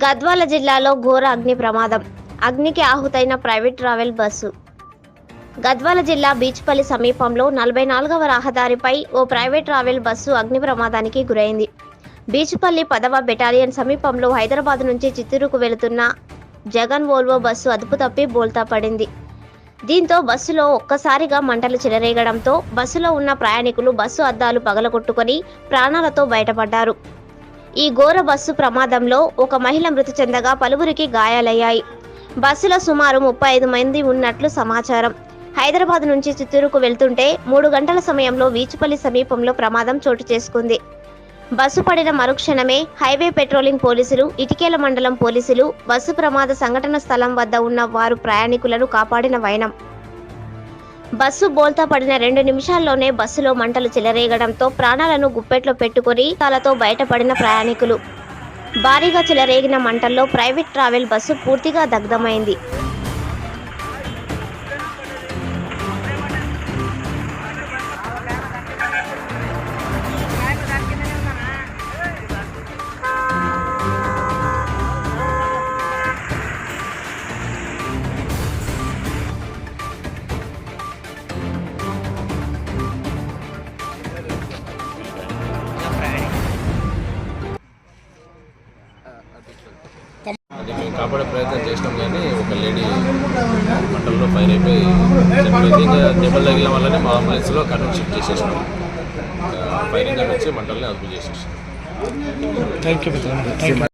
గద్వాల జిల్లాలో ఘోర అగ్ని ప్రమాదం. అగ్నికి ఆహుతైన ప్రైవేట్ ట్రావెల్ బస్సు. గద్వాల జిల్లా బీచ్పల్లి సమీపంలో 44వ రహదారిపై ఓ ప్రైవేట్ ట్రావెల్ బస్సు అగ్ని ప్రమాదానికి గురైంది. బీచ్పల్లి 10వ బెటాలియన్ సమీపంలో హైదరాబాద్ నుంచి చిత్తూరుకు వెళుతున్న జగన్ వోల్వో బస్సు అదుపు తప్పి బోల్తా పడింది. దీంతో బస్సులో ఒక్కసారిగా మంటలు చెలరేగడంతో బస్సులో ఉన్న ప్రయాణికులు బస్సు అద్దాలు పగలగొట్టుకొని ప్రాణాలతో బయటపడ్డారు. ఈ ఘోర బస్సు ప్రమాదంలో ఒక మహిళ మృతి చెందగా పలువురికి గాయాలయ్యాయి. బస్సులో సుమారు 35 మంది ఉన్నట్లు సమాచారం. హైదరాబాద్ నుంచి చిత్తూరుకు వెళ్తుంటే 3 గంటల సమయంలో బీచ్పల్లి సమీపంలో ప్రమాదం చోటు చేసుకుంది. బస్సు పడిన మరుక్షణమే హైవే పెట్రోలింగ్ పోలీసులు, ఇటికేల మండలం పోలీసులు బస్సు ప్రమాద సంఘటన స్థలం వద్ద ఉన్న వారు ప్రయాణికులను కాపాడిన వైనం. బస్సు బోల్తా పడిన 2 నిమిషాల్లోనే బస్సులో మంటలు చెలరేగడంతో ప్రాణాలను గుప్పెట్లో పెట్టుకుని తలతో బయటపడిన ప్రయాణికులు. భారీగా చెలరేగిన మంటల్లో ప్రైవేట్ ట్రావెల్ బస్సు పూర్తిగా దగ్ధమైంది. అది మేము కాపాడే ప్రయత్నం చేసినాం కానీ ఒక లేడీ మంటల్లో ఫైర్ అయిపోయి చనిపోయింది. ఇంకా దెబ్బలు తగిలిన వల్లనే మా అంబులెన్స్లో కర్నూలు షిఫ్ట్ చేసేసినాం. ఫైరింగ్ వచ్చి మంటల్ని అదుపు చేసేసాం. Thank you.